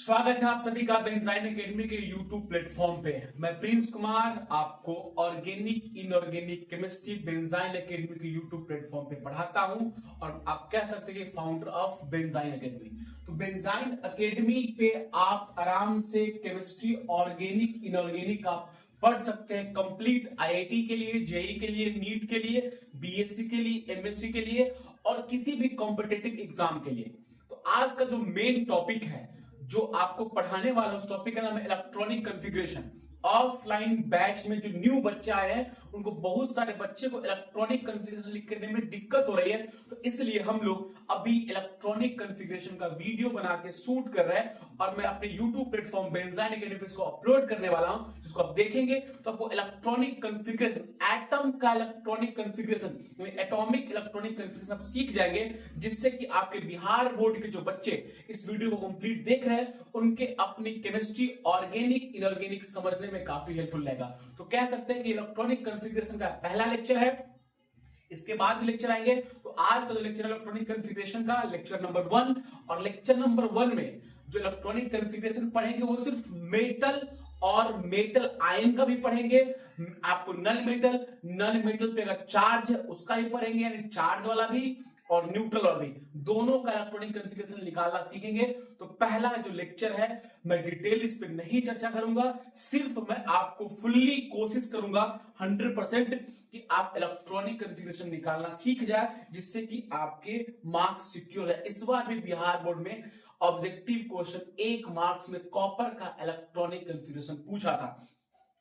स्वागत है आप सभी का बेंजाइन एकेडमी के यूट्यूब प्लेटफॉर्म पे। मैं प्रिंस कुमार आपको organic inorganic chemistry benzene academy के यूट्यूब प्लेटफॉर्म पे पढ़ाता हूं और आप कह सकते हैं कि फाउंडर ऑफ बेंजाइन एकेडमी। तो बेंजाइन एकेडमी पे आप आराम से केमिस्ट्री ऑर्गेनिक इनऑर्गेनिक आप पढ़ सकते हैं कंप्लीट आईआईटी के लिए, जेई के लिए, नीट के लिए, बीएससी के लिए, एमएससी के लिए और किसी भी कॉम्पिटिटिव एग्जाम के लिए। तो आज का जो मेन टॉपिक है जो आपको पढ़ाने वाला उस टॉपिक का नाम है इलेक्ट्रॉनिक कॉन्फ़िगरेशन। ऑफलाइन बैच में जो न्यू बच्चे आए हैं उनको बहुत सारे बच्चे को इलेक्ट्रॉनिक कॉन्फ़िगरेशन लिखने में दिक्कत हो रही है, तो इसलिए हम लोग अभी इलेक्ट्रॉनिक कॉन्फ़िगरेशन का वीडियो बना के शूट कर रहे हैं और मैं अपने यूट्यूब प्लेटफॉर्म बेंजाइन एकेडमी पे इसको अपलोड करने वाला हूं, जिसको आप देखेंगे तो आपको इलेक्ट्रॉनिक कॉन्फ़िगरेशन, एटम का electronic configuration, atomic electronic configuration आप सीख जाएंगे, जिससे कि आपके बिहार बोर्ड के जो बच्चे इस वीडियो को कंप्लीट देख रहे हैं उनके अपनी केमिस्ट्री ऑर्गेनिक इनऑर्गेनिक समझने में काफी हेल्पफुल रहेगा। तो कह सकते हैं कि इलेक्ट्रॉनिक कॉन्फ़िगरेशन का पहला लेक्चर है, इसके बाद भी लेक्चर आएंगे। तो आज का जो लेक्चर इलेक्ट्रॉनिक कॉन्फ़िगरेशन का लेक्चर नंबर 1 और लेक्चर नंबर 1 में जो इलेक्ट्रॉनिक कॉन्फ़िगरेशन पढ़ेंगे वो सिर्फ मेटल और मेटल आयन का भी पढ़ेंगे। आपको नल मेटल पे अगर चार्ज है उसका ही पढ़ेंगे, यानी चार्ज वाला भी और न्यूट्रल वाला भी, दोनों का इलेक्ट्रॉनिक कॉन्फ़िगरेशन निकालना सीखेंगे। तो पहला जो लेक्चर है मैं डिटेल इस पे नहीं चर्चा करूंगा, सिर्फ मैं आपको फुल्ली कोशिश करूंगा 100% कि आप इलेक्ट्रॉनिक कॉन्फ़िगरेशन निकालना सीख जाए, जिससे कि आपके मार्क्स सिक्योर है। इस बार भी बिहार बोर्ड में ऑब्जेक्टिव क्वेश्चन 1 मार्क्स में कॉपर का इलेक्ट्रॉनिक कॉन्फ़िगरेशन पूछा था।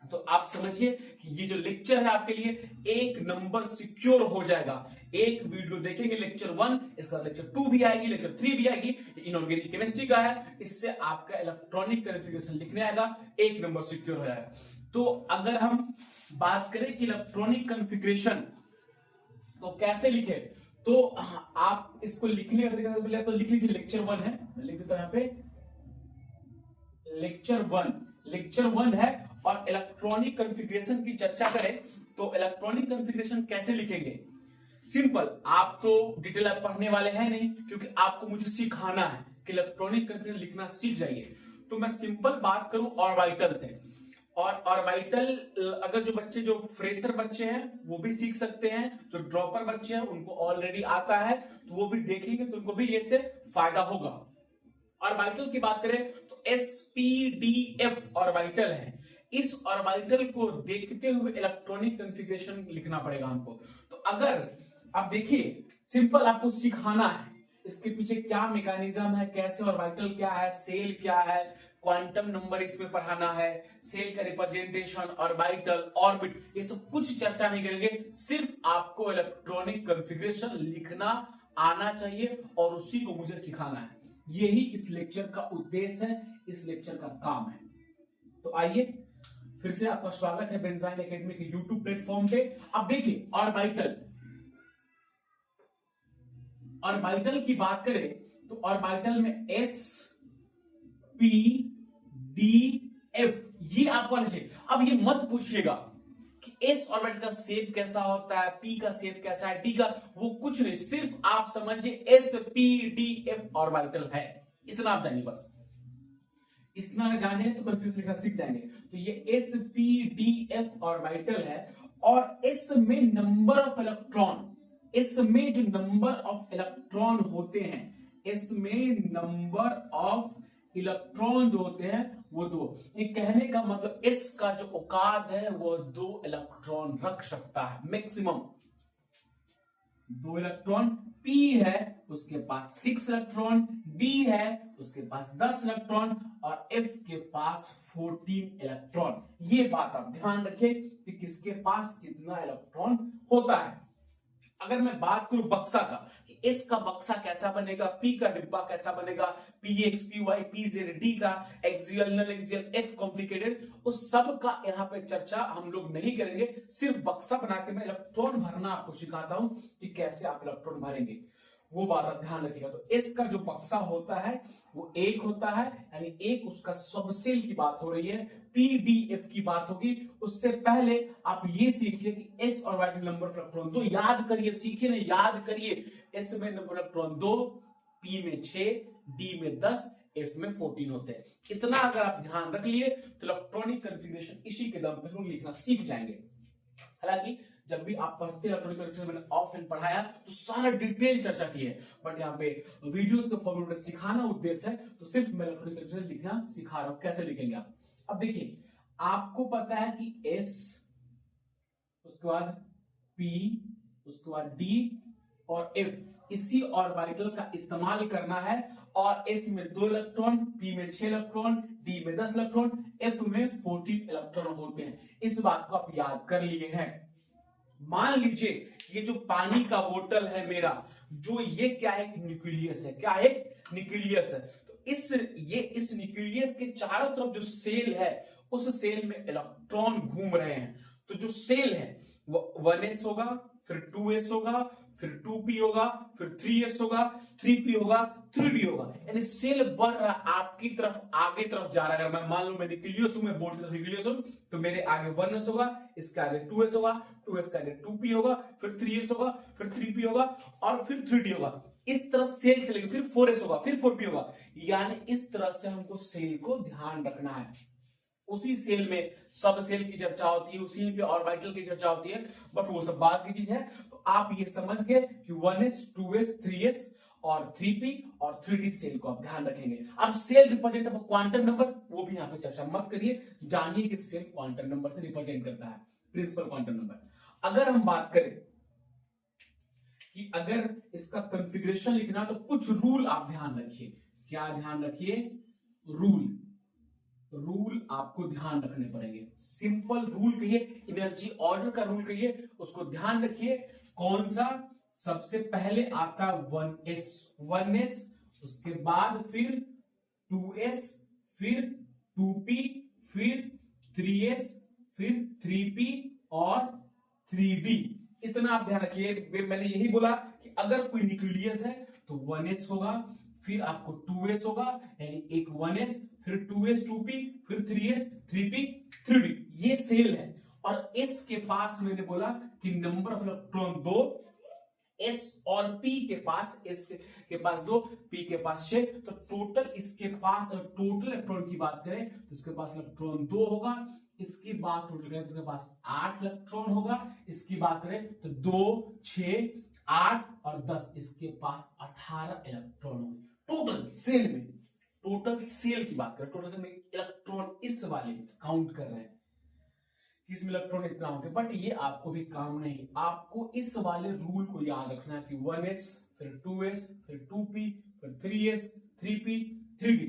तो आप समझिए कि ये जो लेक्चर है आपके लिए 1 नंबर सिक्योर हो जाएगा। एक वीडियो देखेंगे लेक्चर 1, इसका लेक्चर 2 भी आएगी, लेक्चर 3 भी आएगी, इनऑर्गेनिक केमिस्ट्री का है, इससे आपका इलेक्ट्रॉनिक कॉन्फ़िगरेशन लिखने आएगा, 1 नंबर सिक्योर हो जाएगा। तो अगर हम बात करें कि इलेक्ट्रॉनिक कॉन्फ़िगरेशन तो कैसे लिखे, तो आप इसको लिखने का तरीका पहले तो लिख लीजिए। लेक्चर 1 है, मैं लिख देता हूं यहां पे लेक्चर 1 है और इलेक्ट्रॉनिक कॉन्फ़िगरेशन की चर्चा करें तो इलेक्ट्रॉनिक कॉन्फ़िगरेशन कैसे लिखेंगे। सिंपल, आप तो डिटेल पढ़ने वाले हैं नहीं, क्योंकि आपको मुझे सिखाना है कि इलेक्ट्रॉनिक कॉन्फ़िगरेशन लिखना सीख जाइए। तो मैं सिंपल बात करूं ऑर्बिटल से, और ऑर्बिटल अगर जो बच्चे जो फ्रेशर बच्चे हैं वो भी सीख सकते हैं, जो ड्रॉपर बच्चे हैं उनको ऑलरेडी आता है तो वो भी देखेंगे तो उनको भी इससे फायदा होगा। ऑर्बिटल की बात करें तो sp-d-f ऑर्बिटल है। इस ऑर्बिटल को देखते हुए इलेक्ट्रॉनिक कॉन्फ़िगरेशन लिखना पड़ेगा हमको। तो अगर आप देखिए, सिंपल आपको सिखाना है इसके पीछे क्या मैकेनिज्म है, कैसे ऑर्बिटल क्या है, सेल क्या है, क्वांटम नंबर इसमें पढ़ाना है, सेल का रिप्रेजेंटेशन, ऑर्बिटल, ऑर्बिट, ये सब कुछ चर्चा नहीं करेंगे। सिर्फ आपको इलेक्ट्रॉनिक कॉन्फ़िगरेशन लिखना आना चाहिए और उसी को मुझे सिखाना है। यही इस लेक्चर का उद्देश्य है, इस लेक्चर का काम है। तो आइए फिर से आपका स्वागत है बेंजाइन एकेडमी के यूट्यूब प्लेटफॉर्म पे। अब देखिए ऑर्बिटल की बात करें तो ऑर्बिटल में s p d f ये आपको आना चाहिए। अब ये मत पूछिएगा कि s ऑर्बिटल का शेप कैसा होता है, p का शेप कैसा है, d का, वो कुछ नहीं, सिर्फ आप समझिए s p d f orbital है, इतना आप जानिए बस। इतना अगर जान जाए तो कंफ्यूज लिखना सीख जाएंगे। तो ये sp-d-f ऑर्बिटल है और इसमें नंबर ऑफ इलेक्ट्रॉन, इसमें जो नंबर ऑफ इलेक्ट्रॉन होते हैं, इसमें नंबर ऑफ इलेक्ट्रॉन जो होते हैं वो 2। ये कहने का मतलब इसका जो औकात है वो 2 इलेक्ट्रॉन रख सकता है मैक्सिमम। 2 इलेक्ट्रॉन, p है उसके पास 6 इलेक्ट्रॉन, d है उसके पास 10 इलेक्ट्रॉन और f के पास 14 इलेक्ट्रॉन। ये बात आप ध्यान रखें कि किसके पास कितना इलेक्ट्रॉन होता है। अगर मैं बात करूं बक्सा का कि s का बक्सा कैसा बनेगा, p का डिब्बा कैसा बनेगा, px, py, pz, d का axial, non axial, f complicated, उस सब का यहाँ पे चर्चा हम लोग नहीं करेंगे। सिर्फ बक्सा बना के मैं इलेक्ट्रॉन भरना आपको सिखाता हूं कि कैसे आप इलेक्ट्रॉन भरेंगे, वो बात आप ध्यान रखिएगा। तो s का जो बक्सा होता है वो 1 होता है, यानी 1 उसका सबसेल की बात हो रही है, pdf की बात होगी। उससे पहले आप ये सीखिए कि s orbital number of electron 2 याद करिए, सीखिए ना, याद करिए। s में नंबर इलेक्ट्रॉन 2, p में 6, d में 10, F में 14 होते हैं। इतना अगर आप ध्यान रख लिए तो इलेक्ट्रॉनिक कॉन्फ़िगरेशन इसी के दम पर लिखना सीख जाएंगे। हालांकि जब भी आप पढ़ते इलेक्ट्रॉनिक कॉन्फ़िगरेशन, मैंने ऑफलाइन पढ़ाया तो सारा डिटेल चर्चा की है, बट यहाँ पे वीडियोस के फॉर्मेट में सिखाना उद्देश्य है, तो सिर्फ मैं इलेक्ट्रॉनिक कॉन्फ़िगरेशन लिखना सिखा रहा हूं। कैसे लिखेंगे आप? अब देखिए, आपको पता है कि S, उसके बाद P, उसके बाद D और F, इसी ऑर्बिटल का इस्तेमाल करना है। और S में 2 इलेक्ट्रॉन, P में 6 इलेक्ट्रॉन, D में 10 इलेक्ट्रॉन, F में 14 इलेक्ट्रॉन होते हैं। इस बात को आप याद कर लिए हैं। मान लीजिए ये जो पानी का बोतल है मेरा, जो ये क्या है, न्यूक्लियस है। क्या है? न्यूक्लियस है। तो इस न्यूक्लियस के चारों तरफ जो सेल है, उस सेल में इलेक्ट्रॉन घूम रहे हैं। तो जो सेल है वो 1s होगा, फिर 2s होगा, फिर 2p होगा, फिर 3s होगा, 3p होगा, 3d होगा। यानी सेल बढ़ रहा आपकी तरफ, आगे तरफ जा रहा है। अगर मैं मान लू मैं न्यूक्लियस हूं, मैं बोर्ड की तरफ न्यूक्लियस हूं, तो मेरे आगे 1s होगा, इसके आगे 2s होगा, 2s के आगे 2p होगा, फिर 3s होगा, फिर 3p होगा और फिर 3d होगा। इस तरह सेल चलेगी, फिर 4s होगा, फिर 4p होगा। यानी इस तरह से हमको सेल को ध्यान रखना है। उसी सेल में सब सेल की चर्चा होती है, उसी पे ऑर्बिटल की चर्चा होती है, बट वो सब बात की चीज है। तो आप ये समझ गए कि 1s, 2s, 3s और 3p और 3d सेल को आप ध्यान रखेंगे। अब सेल रिप्रेजेंट क्वांटम नंबर, वो भी यहाँ पे चर्चा मत करिए, जानिए कि सेल क्वांटम नंबर से रिप्रेजेंट करता है, प्रिंसिपल क्वांटम नंबर। अगर हम बात करें कि अगर इसका कॉन्फ़िगरेशन लिखना, तो कुछ रूल आप ध्यान रखिए। क्या ध्यान रखिए? रूल आपको ध्यान रखने पड़ेंगे। सिंपल रूल कहिए, एनर्जी ऑर्डर का रूल कहिए, उसको ध्यान रखिए। कौन सा? सबसे पहले आता 1s, उसके बाद फिर 2s, फिर 2p, फिर 3s, फिर 3p और 3d। इतना आप ध्यान रखिए। मैंने यही बोला कि अगर कोई न्यूक्लियस है तो 1s होगा, फिर आपको 2s होगा, यानी एक 1s, फिर 2s, 2p, फिर 3s, 3p, 3d। ये सेल है। और s के पास मैंने बोला कि नंबर ऑफ इलेक्ट्रॉन 2, s और p के पास, s के पास 2, p के पास 6। तो टोटल इसके पास, टोटल इलेक्ट्रॉन की बात करें तो इसके पास इलेक्ट्रॉन 2 होगा। इसकी बात टोटल करें तो इसके पास 8 इलेक्ट्रॉन होगा। इसकी बात करें तो 2, 6, 8 और 10, इसके पास 18 इलेक्ट्रॉन होंगे टोटल सेल में। टोटल सेल की बात करें, टोटल सेल में इलेक्ट्रॉन इस वाले काउंट कर रहे हैं, इसमें इलेक्ट्रॉन इतना होंगे। बट ये आपको भी काम नहीं, आपको इस वाले रूल को याद रखना है कि 1s, फिर 2s, फिर 2p, फिर 3s, 3p, 3d।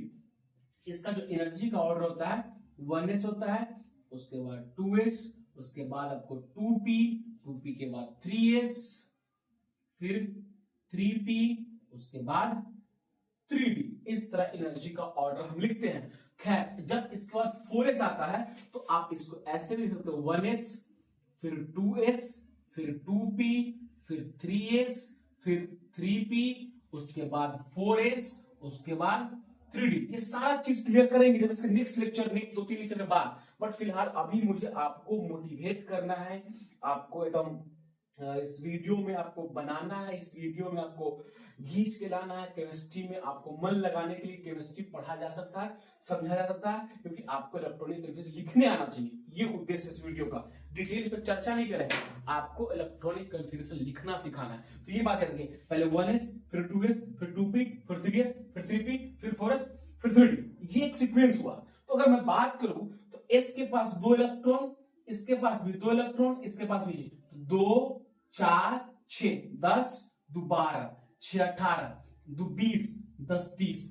इसका जो एनर्जी का ऑर्डर होता है 1s होता है, उसके बाद 2s, उसके बाद आपको 2p, 2p के बाद 3s, फिर 3p, उसके बाद 3d। इस तरह एनर्जी का ऑर्डर हम लिखते हैं। खैर, जब इसके बाद 4s आता है तो आप इसको ऐसे लिख सकते हो, 1s, फिर 2s, फिर 2p, फिर 3s, फिर 3p, उसके बाद 4s, उसके बाद 3d। ये सारा चीज क्लियर करेंगे जब इसके नेक्स्ट लेक्चर में, 2-3 लेक्चर के बाद। बट फिलहाल अभी मुझे आपको मोटिवेट करना है, आपको एकदम इस वीडियो में आपको बनाना है, इस वीडियो में आपको घींच के लाना है। केमिस्ट्री में आपको मन लगाने के लिए केमिस्ट्री पढ़ा जा सकता है, समझा जा सकता है, क्योंकि आपको इलेक्ट्रॉनिक केमिस्ट्री लिखने आना चाहिए। ये उद्देश्य इस वीडियो का। डिटेल पर चर्चा नहीं करेंगे, आपको इलेक्ट्रॉनिक कॉन्फ़िगरेशन लिखना सिखाना है। तो ये बात करेंगे, पहले 1s, फिर 2s, फिर 2p, फिर 3s, फिर 3p, फिर 4s, फिर 3d। ये एक सीक्वेंस हुआ। तो अगर मैं बात करूं तो s के पास 2 इलेक्ट्रॉन, इसके पास भी 2 इलेक्ट्रॉन, इसके पास भी 2, 4, 6, 10, 2, 12, 6, 18, 2, 20, 10, 30।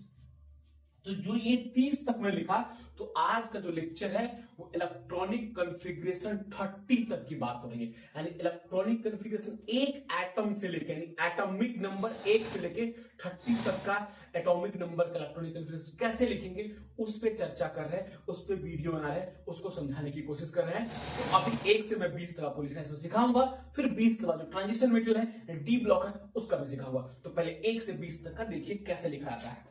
तो जो ये 30 तक मैं लिखा, तो आज का जो लेक्चर है वो इलेक्ट्रॉनिक कॉन्फ़िगरेशन 30 तक की बात हो रही है। यानी इलेक्ट्रॉनिक कॉन्फ़िगरेशन एक एटम से लेके, यानी एटॉमिक नंबर 1 से लेके 30 तक का एटॉमिक नंबर का इलेक्ट्रॉनिक कॉन्फ़िगरेशन कैसे लिखेंगे, उस पर चर्चा कर रहे हैं, उस पर वीडियो बना रहे हैं, उसको समझाने की कोशिश कर रहे हैं। तो अभी 1 से मैं 20 तक आपको लिखना इसमें सिखाऊंगा। फिर 20 के बाद जो ट्रांजिशन मेटेरियल है, डी ब्लॉक है, उसका भी सिखाऊंगा। तो पहले 1 से 20 तक का देखिए कैसे लिखा जाता है,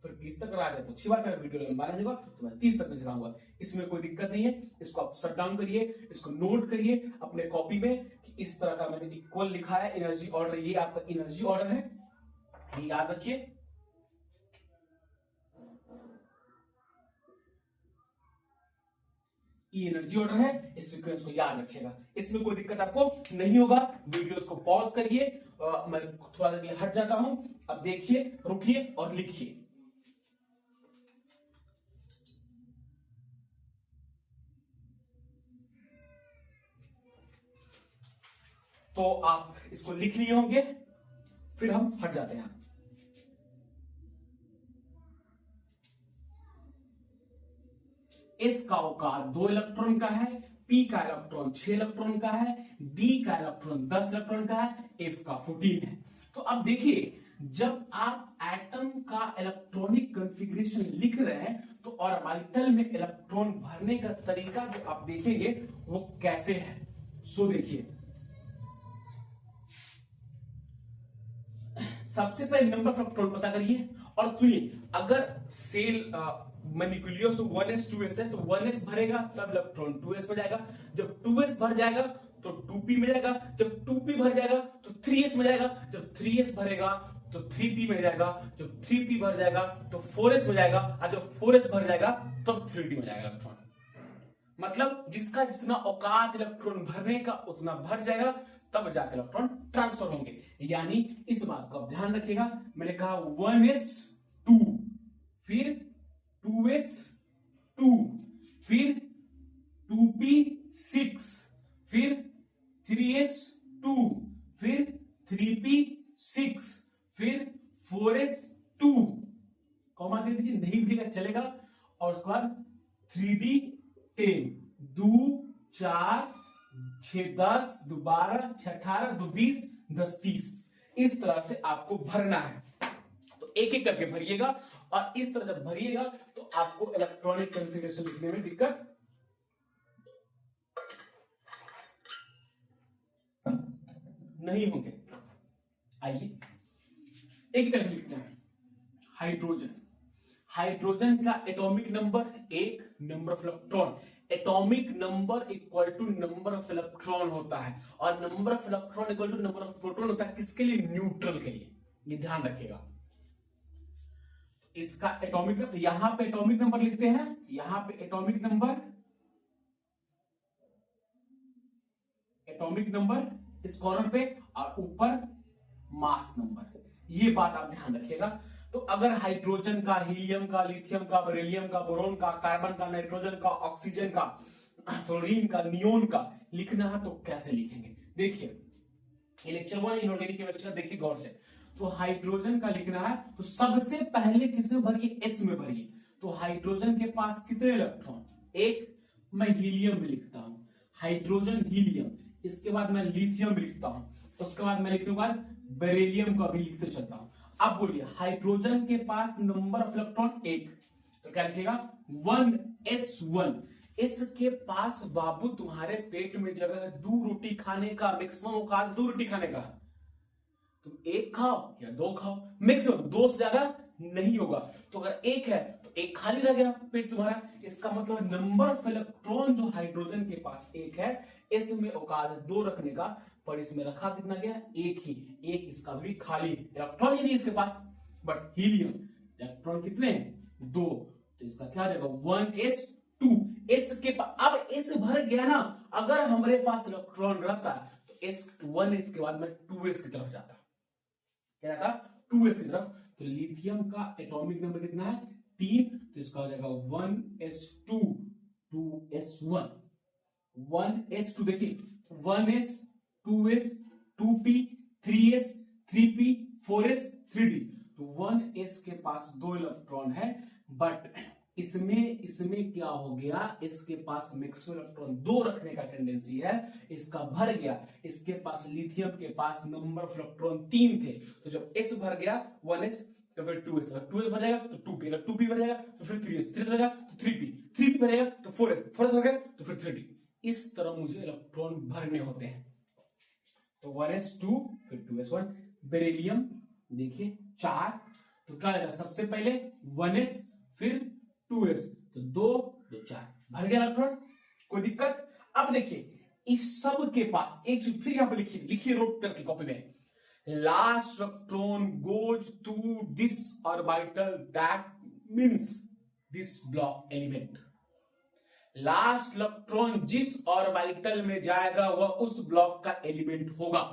फिर 30 तक आ जाए तो अच्छी बात है। वीडियो लंबा रहेगा तो मैं 30 तक में सिखाऊंगा, इसमें कोई दिक्कत नहीं है। इसको आप शट डाउन करिए, इसको नोट करिए अपने कॉपी में कि इस तरह का मैंने इक्वल लिखा है एनर्जी ऑर्डर। ये आपका एनर्जी ऑर्डर है, ये याद रखिए। ई एनर्जी ऑर्डर है, इस सीक्वेंस को याद रखिएगा, इसमें कोई दिक्कत आपको नहीं होगा। वीडियोस को पॉज करिए, मैं थोड़ा देर के लिए हट जाता हूं। अब देखिए, रुकिए और लिखिए। तो आप इसको लिख लिए होंगे, फिर हम हट जाते हैं। एस का औकात 2 इलेक्ट्रॉन का है, पी का इलेक्ट्रॉन 6 इलेक्ट्रॉन का है, डी का इलेक्ट्रॉन 10 इलेक्ट्रॉन का है, एफ का 14 है। तो अब देखिए, जब आप एटम का इलेक्ट्रॉनिक कॉन्फ़िगरेशन लिख रहे हैं तो ऑर्बिटल में इलेक्ट्रॉन भरने का तरीका जो आप देखेंगे वो कैसे है। सो देखिए, सबसे पहले नंबर ऑफ इलेक्ट्रॉन पता करिए और सुनिए, अगर सेल न्यूक्लियस 1s 2s है तो 1s भरेगा तब इलेक्ट्रॉन 2s में जाएगा, जब 2s भर जाएगा तो 2p में जाएगा, जब 2p भर जाएगा तो 3s में जाएगा, जब 3s भरेगा तो 3p में जाएगा, जब 3p भर जाएगा तो 4s में जाएगा, और जब 4s भर जाएगा तब 3d में जाएगा इलेक्ट्रॉन। मतलब जिसका जितना औकात इलेक्ट्रॉन भरने का उतना भर जाएगा, तब जाकर इलेक्ट्रॉन ट्रांसफर होंगे। यानी इस बात को आप ध्यान रखिएगा, मैंने कहा 1s2, फिर 2s2, फिर 2p6, फिर 3s2, फिर 3p6, फिर 4s2, कॉमा दे दीजिए, नहीं दिखेगा चलेगा, और उसके बाद 3d10, 2 4 6 10, 2 12, 6 18, 2 20, 10 30, इस तरह से आपको भरना है। तो एक एक करके भरिएगा, और इस तरह जब भरिएगा तो आपको इलेक्ट्रॉनिक कॉन्फ़िगरेशन लिखने में दिक्कत नहीं होंगे। आइए एक एक करके लिखते हैं। हाइड्रोजन, हाइड्रोजन का atomic number 1, number of electron, atomic number equal to number of electron होता है, और number of electron equal to number of proton होता है किसके लिए? न्यूट्रल के लिए, ये ध्यान रखिएगा। इसका एटॉमिक नंबर, यहां पे एटॉमिक नंबर लिखते हैं, यहां पे एटॉमिक नंबर इस कॉर्नर पे, और ऊपर मास नंबर, ये बात आप ध्यान रखिएगा। तो अगर हाइड्रोजन का, हीलियम का, लिथियम का, बेरिलियम का, बोरोन का, कार्बन का, नाइट्रोजन का, ऑक्सीजन का, फ्लोरीन का, नियोन का लिखना है तो कैसे लिखेंगे? देखिए, ये लेक्चर 1 इनऑर्गेनिक केमिस्ट्री का, देखिए गौर से। तो हाइड्रोजन का लिखना है तो सबसे पहले किसमें भरिए? एस में भरिए। तो हाइड्रोजन के पास कितने इलेक्ट्रॉन? एक। मैं हीलियम में लिखता हूं, हाइड्रोजन हीलियम, इसके बाद मैं लिथियम लिखता हूं, उसके बाद मैं लिखने के बाद बेरिलियम का भी लिखते चलता हूं। अब बोलिए, हाइड्रोजन के पास नंबर ऑफ इलेक्ट्रॉन 1, तो क्या लिखेगा? 1s1। इसके पास बाबू तुम्हारे पेट में जगह है 2 रोटी खाने का, मैक्सिमम औकात 2 रोटी खाने का, तुम 1 खाओ या 2 खाओ, मैक्सिमम 2 से ज्यादा नहीं होगा। तो अगर 1 है तो 1 खाली रह गया पेट तुम्हारा, इसका मतलब नंबर ऑफ इलेक्ट्रॉन जो हाइड्रोजन के पास 1 है, इसमें औकात 2 रखने का, पर इसमें रखा कितना गया? 1 ही। 1 इसका भी खाली, इलेक्ट्रॉन ही नहीं इसके पास। बट हीलियम इलेक्ट्रॉन कितने हैं? 2, तो इसका क्या रहेगा? 1s2। इसके पास अब इस भर गया ना, अगर हमारे पास इलेक्ट्रॉन रहता तो s1 के बाद मैं 2s की तरफ जाता, क्या था? 2s की तरफ। तो लिथियम का एटॉमिक नंबर कितना है? 3, तो इसका हो जाएगा 1s2, 2s1, 1s2, देखिए 1s, 2s, 2p, 3s, 3p, 4s, 3d। तो 1s के पास 2 इलेक्ट्रॉन है, बट इसमें क्या हो गया? इसके पास मैक्सिमम इलेक्ट्रॉन 2 रखने का टेंडेंसी है, इसका भर गया। इसके पास, लिथियम के पास नंबर ऑफ इलेक्ट्रॉन 3 थे, तो जब s भर गया 1s, तो फिर 2s, अगर 2s भर जाएगा तो 2p, अगर 2p भर जाएगा तो फिर 3s, 3s भर जाएगा तो 3p, 3p भर जाएगा तो 4s, 4s भर गया तो फिर 3d। इस तरह मुझे इलेक्ट्रॉन भरने होते हैं। तो 1s2, फिर 2s1। बेरिलियम देखिए 4, तो क्या रहेगा? सबसे पहले 1s, फिर 2s, तो 2 2 4, भर गया इलेक्ट्रॉन, कोई दिक्कत? अब देखिए, इस सब के पास एक चीज फिर यहां पे लिखिए नोट करके कॉपी में, last electron goes to this orbital, that means this block element. Last electron जिस ऑर्बिटल में जाएगा वह उस ब्लॉक का एलिमेंट होगा।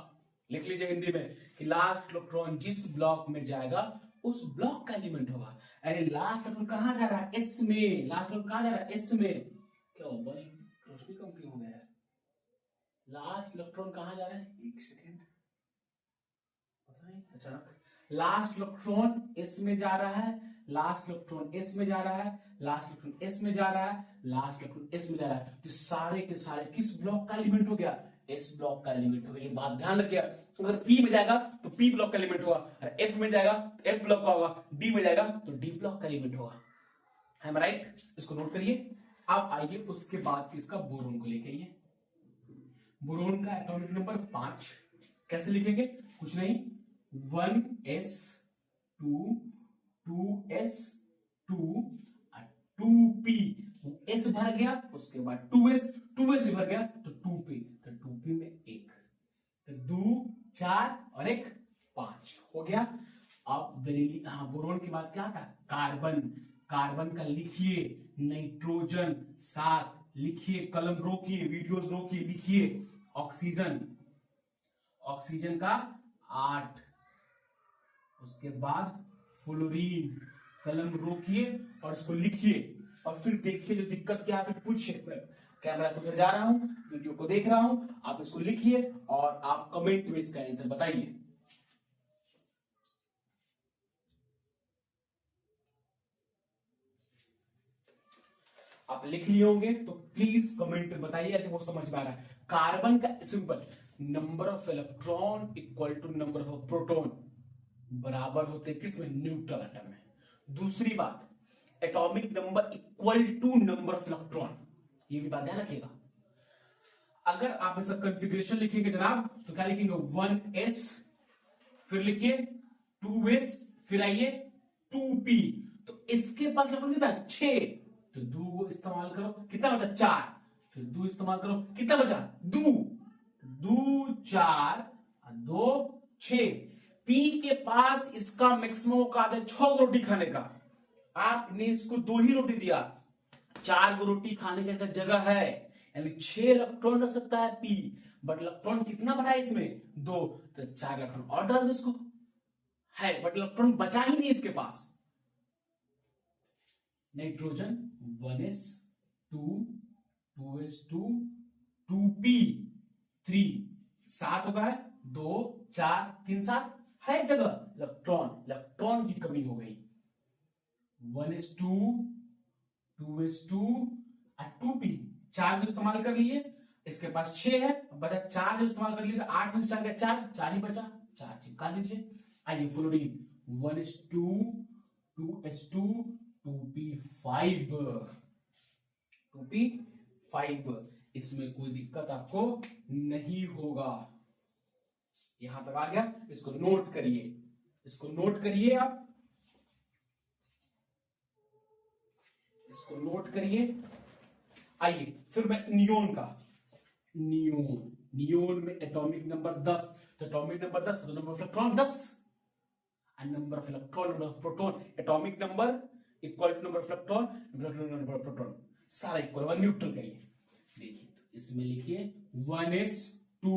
लिख लीजिए हिंदी में कि लास्ट इलेक्ट्रॉन जिस ब्लॉक में जाएगा उस ब्लॉक का एलिमेंट होगा। यानी लास्ट इलेक्ट्रॉन कहां जा रहा है? एस में। लास्ट इलेक्ट्रॉन कहां जा रहा है? एस में। क्या हो भाई, रोशनी कम क्यों हो गया है? लास्ट इलेक्ट्रॉन कहां जा रहा है? एक सेकेंड, पता नहीं अचानक। लास्ट इलेक्ट्रॉन एस में जा रहा है, लास्ट इलेक्ट्रॉन एस में जा रहा है, लास्ट इलेक्ट्रॉन एस में जा रहा है, लास्ट इलेक्ट्रॉन एस में जा रहा है। तो सारे के सारे किस ब्लॉक का एलिमेंट हो गया? एस ब्लॉक का एलिमेंट हो गया। ये बात ध्यान रखिए, अगर पी में जाएगा तो पी ब्लॉक का एलिमेंट होगा, और एफ में जाएगा तो एफ ब्लॉक का होगा, डी में जाएगा तो डी ब्लॉक का एलिमेंट होगा। है राइट? इसको नोट करिए। आप आइए उसके बाद इसका बोरोन को लेके आइए। बोरोन का एटॉमिक नंबर 5 कैसे लिखेंगे? कुछ नहीं, 1s2 2s2 2p। एस भर गया, उसके बाद 2s भी भर गया तो 2p, तो 2p में 1, तो 2 4 और 1 5 हो गया। अब बेरिलियम, बोरोन के बाद क्या था? कार्बन। कार्बन का लिखिए नाइट्रोजन 7, लिखिए, कलम रोकिए, वीडियोस रोकिए, लिखिए। ऑक्सीजन, ऑक्सीजन का 8, उसके बाद फ्लोरीन, कलम रोकिए और इसको लिखिए और फिर देखिए जो दिक्कत क्या है, फिर पूछिए। कैमरा को उधर जा रहा हूं, वीडियो को देख रहा हूं, आप इसको लिखिए और आप कमेंट में इसका आंसर बताइए। आप लिख लिए होंगे तो प्लीज कमेंट में बताइए कि वो समझ में आ रहा है। कार्बन का simple, number of electron equal to number of proton बराबर होते किसमें? न्यूट्रल एटम में। दूसरी बात, atomic number equal to number of electron, ये भी बात ध्यान रखिएगा। अगर आप इसका कॉन्फ़िगरेशन लिखेंगे जनाब तो क्या लिखेंगे? 1s, फिर लिखिए 2s, फिर आइए 2p। तो इसके पास इलेक्ट्रॉन कितना? 6, तो 2 इस्तेमाल करो, कितना बचा? 4, फिर 2 इस्तेमाल करो, कितना बचा? 2 2 4 2 6। पी के पास इसका मैक्सिमम औकात है 6 रोटी खाने का, आपने इसको 2 ही रोटी दिया, 4 को रोटी खाने का जगह है, यानी 6 इलेक्ट्रॉन रख सकता है पी, बट इलेक्ट्रॉन कितना बढ़ा है इसमें? 2, तो 4 इलेक्ट्रॉन और डाल दो इसको, है बट इलेक्ट्रॉन बचा ही नहीं इसके पास। नाइट्रोजन 1s2 2s2 2p 3, 7 होगा है, 2 4 3 7 है जगह, इलेक्ट्रॉन की कमी हो गई। 1s2 2s2 2p, 4 को इस्तेमाल कर लिए, इसके पास 6 है, बचा 4 जो इस्तेमाल कर लिए तो 8 में 4 गया 4 ही बचा, 4 चिपका दीजिए। आइए fluorine 1s2 2s2 2p5 2p5, इसमें कोई दिक्कत आपको नहीं होगा। यहां तक आ गया, इसको नोट करिए, इसको नोट करिए, आप इसको नोट करिए। आइए फिर मैं नियोन का, नियोन में एटॉमिक नंबर 10, तो एटॉमिक नंबर 10 तो number of electron 10, and number of electron number of proton, atomic number equal to number of electron number of proton, सारा इक्वल, वन न्यूट्रल करिए। देखिए तो इसमें लिखिए 1s2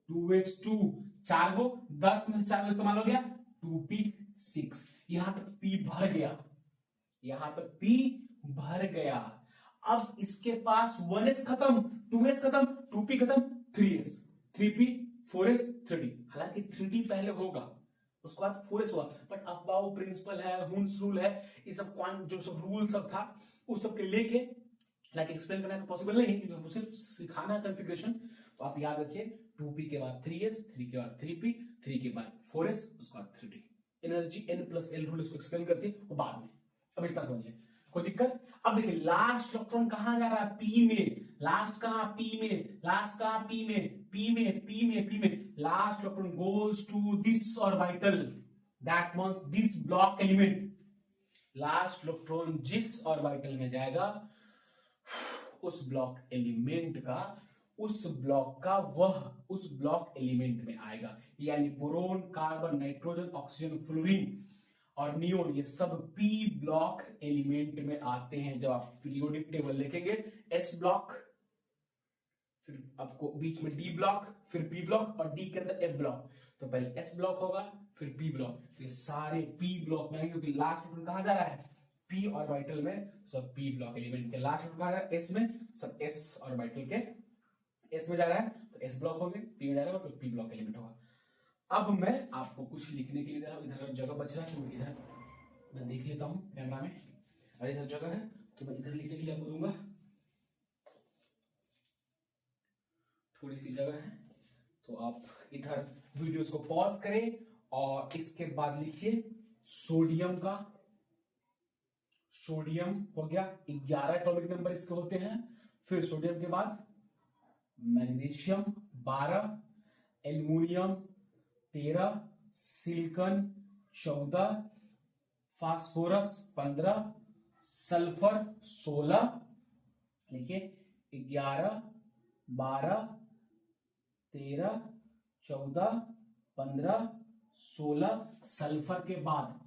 2s2, 4 को 10 में से 4 को इस्तेमाल हो गया, 2p6, यहां तक p भर गया, यहां तक p भर गया। अब इसके पास 1s खत्म, 2s खत्म, 2p खत्म, 3s 3p 4s 3d, हालांकि 3d पहले होगा उसके बाद 4s हुआ, बट अफबाओ प्रिंसिपल है, हुन्स रूल है, ये सब जो सब रूल सब था उस सब के लेके लाइक एक्सप्लेन करना पॉसिबल नहीं है, क्योंकि सिर्फ सिखाना है कॉन्फ़िगरेशन। तो आप याद रखिए 2p के बाद 3s, 3 के बाद 3p, 3 के बाद 4s, उसके बाद 3d। एनर्जी n+l रूल इसको एक्सप्लेन करती है वो बाद में, अब इतना समझिए, कोई दिक्कत? अब देखिए लास्ट इलेक्ट्रॉन कहां जा रहा है? p में। लास्ट कहां? p में। लास्ट कहां? p में, p में, p में, p में। Last electron goes to this orbital, that means this block element. Last electron जिस ऑर्बिटल में जाएगा उस ब्लॉक एलिमेंट का, उस ब्लॉक का वह उस ब्लॉक एलिमेंट में आएगा, यानी boron, carbon, nitrogen, oxygen, fluorine, और नियोन, ये सब पी ब्लॉक एलिमेंट में आते हैं। जब आप पीरियोडिक टेबल लिखेंगे, एस ब्लॉक, फिर आपको बीच में डी ब्लॉक, फिर पी ब्लॉक, और डी के अंदर एफ ब्लॉक। तो पहले एस ब्लॉक होगा, फिर पी ब्लॉक। तो ये सारे पी ब्लॉक में आएंगे, क्योंकि लास्ट में कहा जा रहा है पी ऑर्बिटल में, सब पी ब्लॉक एलिमेंट के लास्ट में कहा जा रहा है एस में, सब एस ऑर्बिटल के एस में जा रहा है, तो एस ब्लॉक होंगे, पी में जा रहा है तो पी ब्लॉक एलिमेंट होगा। अब मैं आपको कुछ लिखने के लिए दे रहा हूं, इधर जगह बच रहा है तो इधर मैं देख लेता हूं कैमरा में, अरे इधर जगह है तो मैं इधर लिखने के लिए आपको दूंगा, थोड़ी सी जगह है। तो आप इधर वीडियोस को पॉज करें और इसके बाद लिखिए सोडियम का, सोडियम हो गया 11 एटॉमिक नंबर इसके होते हैं। फिर सोडियम के बाद magnesium 12, aluminium 13, silicon 14, phosphorus 15, sulphur 16, लिखिए 11, 12, 13, 14, 15, 16, सल्फर के बाद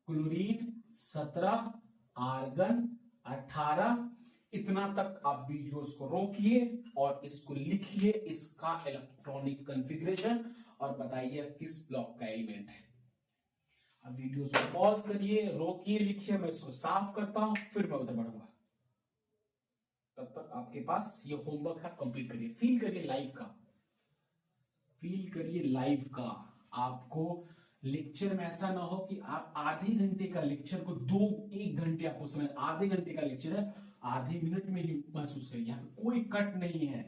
क्लोरीन 17, आर्गन 18। इतना तक आप वीडियोस को रोकिए और इसको लिखिए, इसका इलेक्ट्रॉनिक कॉन्फ़िगरेशन, और बताइए किस ब्लॉक का एलिमेंट है। अब वीडियोस को पॉज करिए, रोकिए, लिखिए, मैं इसको साफ करता हूं, फिर मैं उधर बढ़ूंगा। तब तक आपके पास ये होमवर्क है, कंप्लीट करिए, फील करिए लाइव का, फील करिए लाइव का। आपको लेक्चर में ऐसा ना हो कि आप आधे घंटे का लेक्चर को 1 घंटे आपको समय, आधे घंटे का लेक्चर है आधे मिनट में ही महसूस करिए। यहाँ पे कोई कट नहीं है,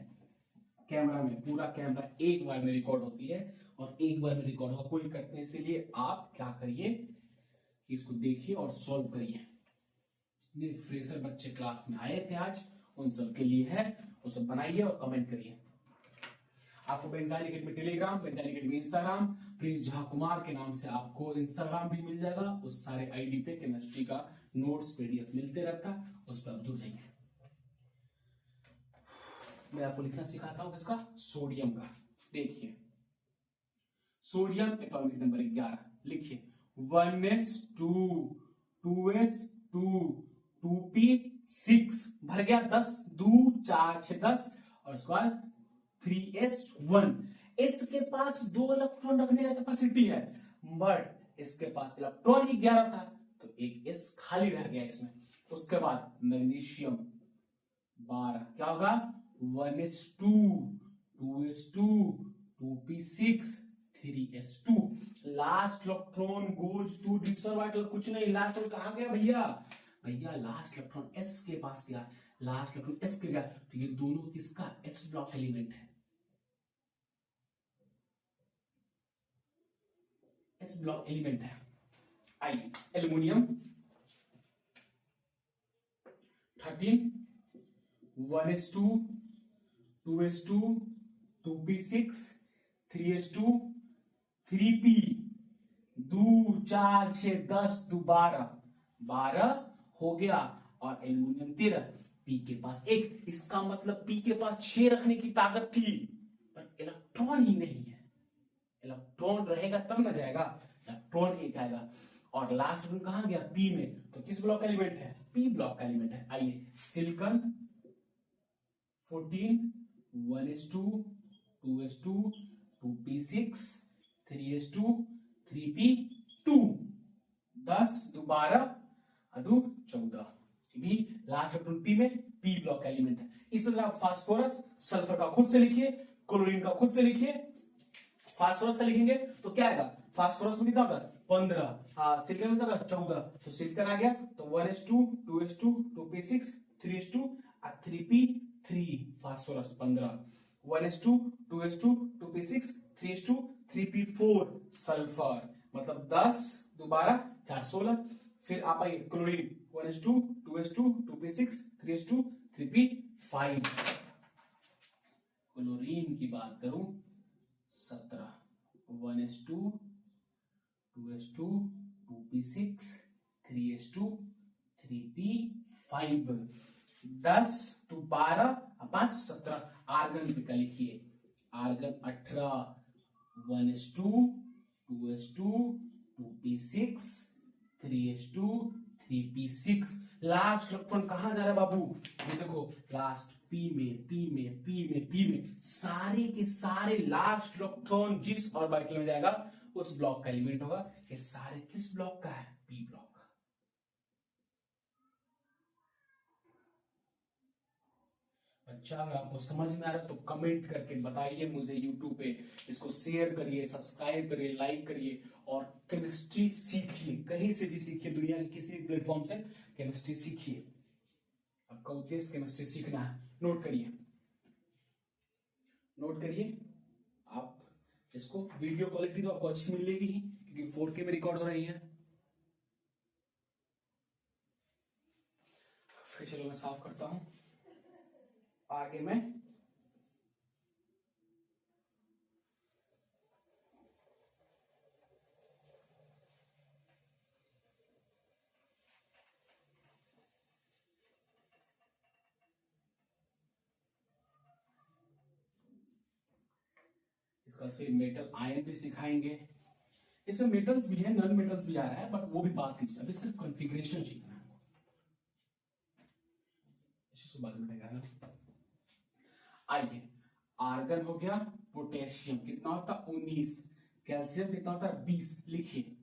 कैमरा में पूरा कैमरा एक बार में रिकॉर्ड होती है और एक बार में रिकॉर्ड होगा, कोई कट नहीं। इसीलिए आप क्या करिए, इसको देखिए और सॉल्व करिए। जितने फ्रेशर बच्चे क्लास में आए थे आज, उन सब के लिए है, वो सब बनाइए और कमेंट करिए। आपको benzyl academy Telegram, benzyl academy Instagram, Prince Jha Kumar के नाम से आपको इंस्टाग्राम भी मिल जाएगा। उस सारे आईडी पे केमिस्ट्री का नोट्स पीडीएफ मिलते रहता है, उस पर आप जुड़ जाइए। मैं आपको लिखना सिखाता हूं किसका, सोडियम का। देखिए सोडियम एटॉमिक नंबर 11, लिखिए 1s2 2s2 2p6, भर गया 10 2 4 6 10, और उसके बाद 3s1। इसके पास 2 इलेक्ट्रॉन रखने का कैपेसिटी है, बट इसके पास इलेक्ट्रॉन ही 11 था, तो एक s खाली रह गया इसमें। उसके बाद मैग्नीशियम 12, क्या होगा 1s2 2s2 2p6 3s2। Last electron goes to this orbital, कुछ नहीं, लास्ट इलेक्ट्रॉन कहां गया भैया, भैया लास्ट इलेक्ट्रॉन s के पास गया, लास्ट इलेक्ट्रॉन s के गया, तो ये दोनों किसका, s ब्लॉक एलिमेंट है, s ब्लॉक एलिमेंट है। आइए aluminium 13 1s2 2s2 2p6 3s2 3p 2 4 6 10 2 12 12 हो गया, और एल्युमिनियम 13, पी के पास 1। इसका मतलब पी के पास 6 रखने की ताकत थी, पर इलेक्ट्रॉन ही नहीं है। इलेक्ट्रॉन रहेगा तब ना जाएगा, इलेक्ट्रॉन 1 आएगा। और लास्ट में कहां गया, पी में, तो किस ब्लॉक एलिमेंट है, पी ब्लॉक का एलिमेंट है। आइए silicon 14 1s2 2s2 2p6 3s2 3p2 10 2 12 2 14, भी लास्ट इलेक्ट्रॉन पी में, पी ब्लॉक का एलिमेंट है। इस तरह फास्फोरस सल्फर का खुद से लिखिए, क्लोरीन का खुद से लिखिए। फास्फोरस का लिखेंगे तो क्या आएगा, फास्फोरस में कितना होगा 15, सिलिकॉन में कितना 14, तो सिलिकॉन आ गया, तो 1s2 2s2 2p6 3s2 3p3, phosphorus 15, 1s2 2s2 2p6 3s2 3p4, sulphur, मतलब 10 दोबारा 4 16। फिर आप आइए chlorine 1s2 2s2 2p6 3s2 3p5। Chlorine की बात करूं 17, 1s2 2s2 2p6 3s2 3p5, 10 तो 12 5 17। आर्गन का लिखिए, argon 18, 1s2 2s2 2p6 3s2 3p6। Last electron कहां जा रहा है बाबू? ये देखो लास्ट p में, p में, p में, p में, सारे के सारे लास्ट इलेक्ट्रॉन जिस ऑर्बिटल में जाएगा उस ब्लॉक का एलिमेंट होगा। ये सारे किस ब्लॉक का है? p ब्लॉक का। अच्छा, अगर आपको समझ में आ रहा है तो कमेंट करके बताइए मुझे यूट्यूब पे। इसको शेयर करिए, सब्सक्राइब करिए, लाइक करिए और केमिस्ट्री सीखिए। कहीं से भी सीखिए, दुनिया के किसी भी प्लेटफॉर्म से केमिस्ट्री सीखिए। आपका उद्देश्य केमिस्ट्री सीखना है। नोट करिए, नोट करिए। आप इसको वीडियो क्वालिटी तो आपको अच्छी मिलेगी ही, क्योंकि 4K में रिकॉर्ड हो रही है। फिर चलो मैं साफ करता हूं। आगे मैं इसका फिर मेटल आयन भी सिखाएंगे। इसमें मेटल्स भी है, नॉन मेटल्स भी आ रहा है, बट वो भी बात कीजिए। अभी सिर्फ कॉन्फ़िगरेशन सीखना है। इसको बाद में बताएगा। आइए, आर्गन हो गया, पोटेशियम कितना होता है? 19। कैल्शियम कितना होता है? 20। लिखिए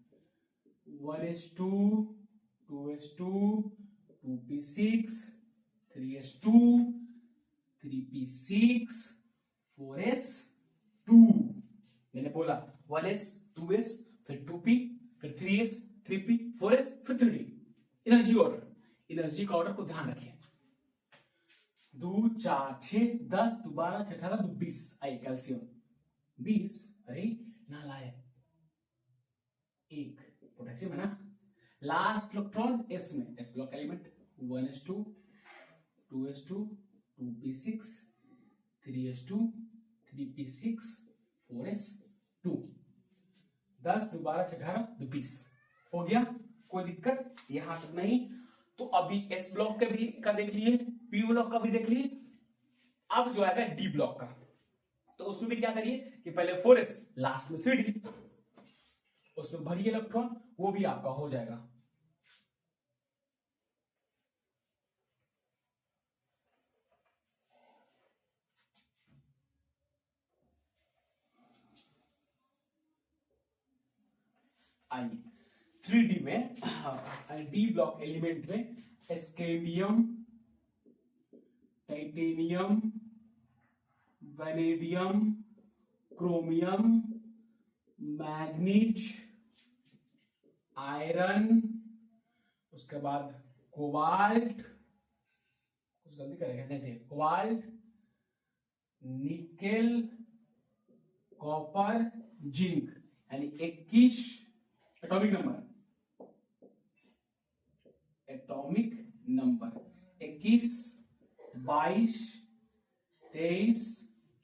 1s2 2s2 2p6 3s2 3p6 4s2। मैंने बोला 1s 2s फिर 2p फिर 3s 3p 4s फिर 3d। एनर्जी ऑर्डर, एनर्जी का ऑर्डर को ध्यान रखिए। 2 4 6 10 2 12 6 18 2 20। आई कैल्शियम 20। अरे ना लाए, एक पोटेशियम है ना। लास्ट इलेक्ट्रॉन s में, s block element 1s2 2s2 2p6 3s2 3p6 4s2। 10 2 12 6 18 2 20 हो गया। कोई दिक्कत यहां तक नहीं? तो अभी s ब्लॉक का देख लिए, p ब्लॉक का भी देख लिए। अब जो आएगा d ब्लॉक का, तो उसमें भी क्या करिए कि पहले 4s लास्ट में 3d, उसमें भरिए इलेक्ट्रॉन, वो भी आपका हो जाएगा। आइए 3d में, डी ब्लॉक एलिमेंट में scandium, titanium, vanadium, chromium, manganese, iron, उसके बाद कोबाल्ट, कुछ गलती करेगा नहीं, कोबाल्ट, निकेल, कॉपर, जिंक, यानी 21 एटॉमिक नंबर, एटॉमिक नंबर 21 22 23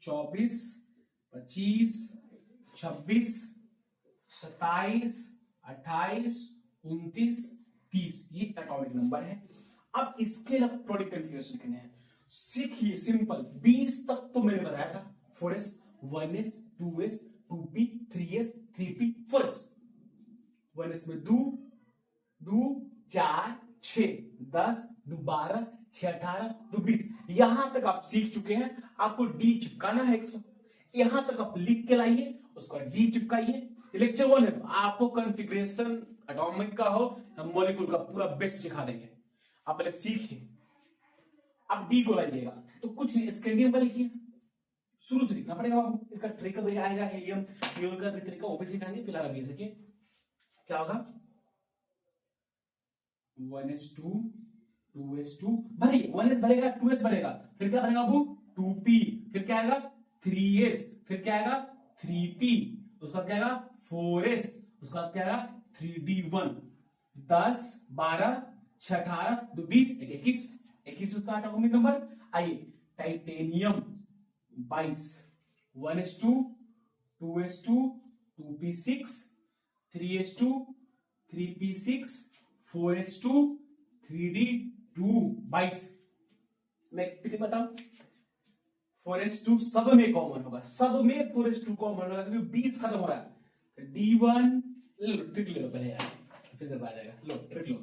24 25 26 27 28 29 30, ये एटॉमिक नंबर है। अब इसके इलेक्ट्रॉनिक कन्फिग्रेशन लिखने हैं। सीखिए, सिंपल 20 तक तो मैंने बताया था। 4s 1s 2s 2p 3s 3p 4s। 1s में 2 2 4 6 10 2 12 6 18 2 20। यहां तक आप सीख चुके हैं। आपको डी चिपकाना है 100। यहां तक आप लिख के लाइए, उसका डी चिपकाइए। लेक्चर 1 है तो आपको कॉन्फ़िगरेशन एटॉमिक का हो या मॉलिक्यूल का पूरा बेस्ट सिखा देंगे। आप पहले सीखिए। अब डी को लाइएगा तो कुछ नहीं, स्कैंडियम का लिखिए, शुरू से लिखना पड़ेगा बाबू। इसका ट्रिक भी आएगा, हीलियम फ्यूल का भी तरीका वो भी सिखाएंगे। फिलहाल अभी सीखिए क्या होगा। 1s2 2s2 भरिए, 1s भरेगा 2s भरेगा, फिर क्या भरेगा बाबू 2p, फिर क्या आएगा 3s, फिर क्या आएगा 3p, उसका क्या आएगा 4s, उसका क्या आएगा 3d1। 10 12 6 18 2 20 21 21 उसका एटॉमिक नंबर। आइए titanium 22 1s2 2s2 2p6 3s2 3p6 4s2 3d2 22। मैं कितनी बताऊं, 4s2 सब में कॉमन होगा, सब में 4s2 कॉमन होगा क्योंकि 20 खत्म हो रहा है। d1 ट्रिक ले लो पहले यार, फिगर आ जाएगा। लो ट्रिक लो,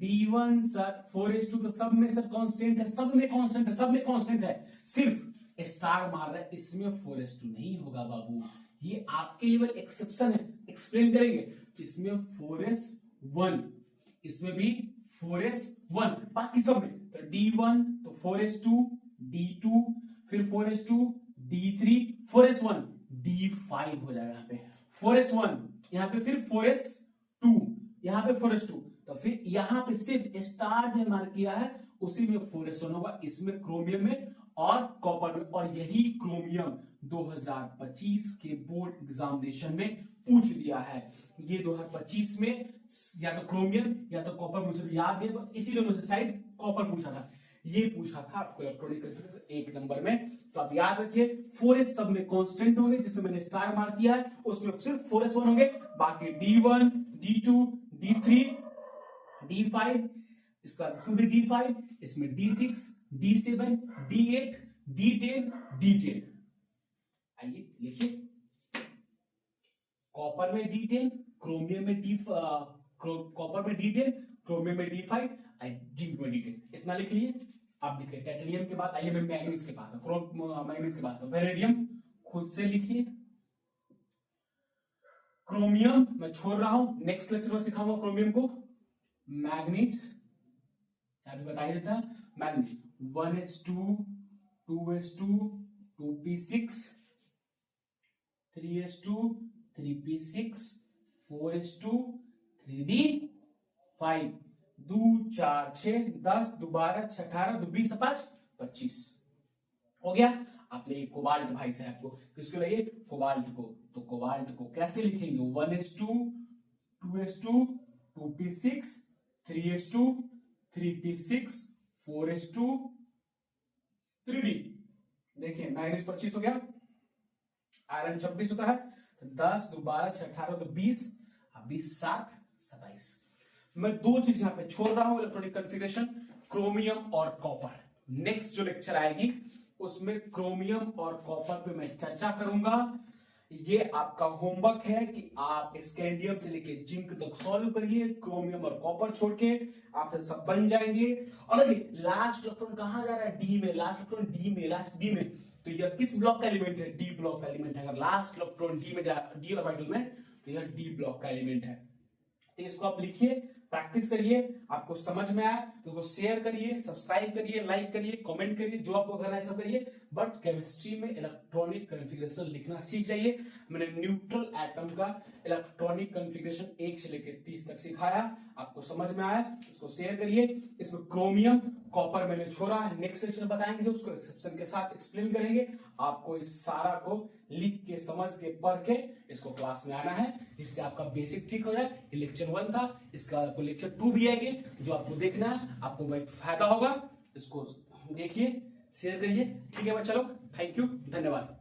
D1 सर 4:2 तो सब में सर कांस्टेंट है, सब में कांस्टेंट है, सब में कांस्टेंट है, सिर्फ स्टार मार रहा है इसमें 4:2 नहीं होगा बाबू, ये आपके लिए एक्सेप्शन है, एक्सप्लेन करेंगे। इसमें 4:1, इसमें भी 4:1, बाकी सब में तो D1 तो 4:2, D2 फिर 4:2, D3 4:1, D5 हो जाएगा यहाँ पे 4:1, यहाँ पे फिर 4:2, यहाँ पे 4:2, तो फिर यहाँ पे सिर्फ स्टार जो मार्क किया है उसी में 4:1 होगा, इसमें क्रोमियम में और कॉपर में। और यही क्रोमियम 2025 के बोर्ड एग्जामिनेशन में पूछ दिया है। ये 2025 में या तो क्रोमियम या तो कॉपर, मुझे याद है बस इसी दोनों से, शायद कॉपर पूछा था, ये पूछा था आपको इलेक्ट्रॉनिक कन्फिगरेशन 1 नंबर में। तो आप याद रखिए 4s सब में कांस्टेंट होंगे, जिसमें मैंने स्टार मार्क किया है उसमें सिर्फ 4s1 होंगे, बाकी D1 D2 D3 D5, इसका इसमें भी D5, इसमें D6 D7 D8 D10 D10। आइए लिखिए, कॉपर में D10, क्रोमियम में कॉपर में D10, क्रोमियम में D5, जिंक में D10, इतना लिख लिए। आप लिखिए टाइटेनियम के बाद आइए मैं मैग्नीज के पास, मैग्नीज के बाद वेनेडियम खुद से लिखिए। क्रोमियम मैं छोड़ रहा हूं, नेक्स्ट लेक्चर में सिखाऊंगा क्रोमियम को। मैग्नीज अभी बता ही देता, मैग्नीज 1:2 2:2 2p6 3:2 3p6 4:2 3d5 2 4 6 10 2 12 6 18 2 20 5 25 हो गया। आप लिए कोबाल्ट भाई साहब को, किसको लिए कोबाल्ट को, तो कोबाल्ट को कैसे लिखेंगे 1:2 2:2 2p6 3:2 3p6 4:2 3d। देखिए माइनस 25 हो गया, आयरन 26 होता है, तो 10 2 12 6 18 तो 20 20 7 27। मैं दो चीज यहां पे छोड़ रहा हूं, इलेक्ट्रॉनिक कॉन्फ़िगरेशन, क्रोमियम और कॉपर। नेक्स्ट जो लेक्चर आएगी उसमें क्रोमियम और कॉपर पे मैं चर्चा करूंगा। ये आपका होमवर्क है कि आप स्कैंडियम से लेके जिंक तक सॉल्व करिए, क्रोमियम और कॉपर छोड़ के आप सब बन जाएंगे। और अभी लास्ट इलेक्ट्रॉन कहां जा रहा है, डी में, लास्ट इलेक्ट्रॉन डी में, लास्ट डी में, तो यह किस ब्लॉक का एलिमेंट है, डी ब्लॉक का एलिमेंट है। अगर लास्ट इलेक्ट्रॉन डी में जा, डी ऑर्बिटल में, तो यह डी ब्लॉक का एलिमेंट है। तो इसको आप लिखिए, प्रैक्टिस करिए, आपको समझ में आया तो उसको शेयर करिए, सब्सक्राइब करिए, लाइक करिए, कमेंट करिए, जो आपको करना है सब करिए। बट केमिस्ट्री में इलेक्ट्रॉनिक कॉन्फ़िगरेशन लिखना सीख जाइए। मैंने न्यूट्रल एटम का इलेक्ट्रॉनिक कॉन्फ़िगरेशन 1 से लेकर 30 तक सिखाया, आपको समझ में आया उसको शेयर करिए। इसमें क्रोमियम कॉपर मैंने छोड़ा है, नेक्स्ट लेक्चर बताएंगे उसको, एक्सेप्शन के साथ एक्सप्लेन करेंगे। आपको इस सारा को लिख के समझ के पढ़ के इसको क्लास में आना है, जिससे आपका बेसिक ठीक हो जाए। ये लेक्चर 1 था, इसका आपको लेक्चर 2 भी आएंगे, जो आपको देखना है, आपको बहुत फायदा होगा। इसको देखिए, शेयर करिए, ठीक है चलो, थैंक यू, धन्यवाद।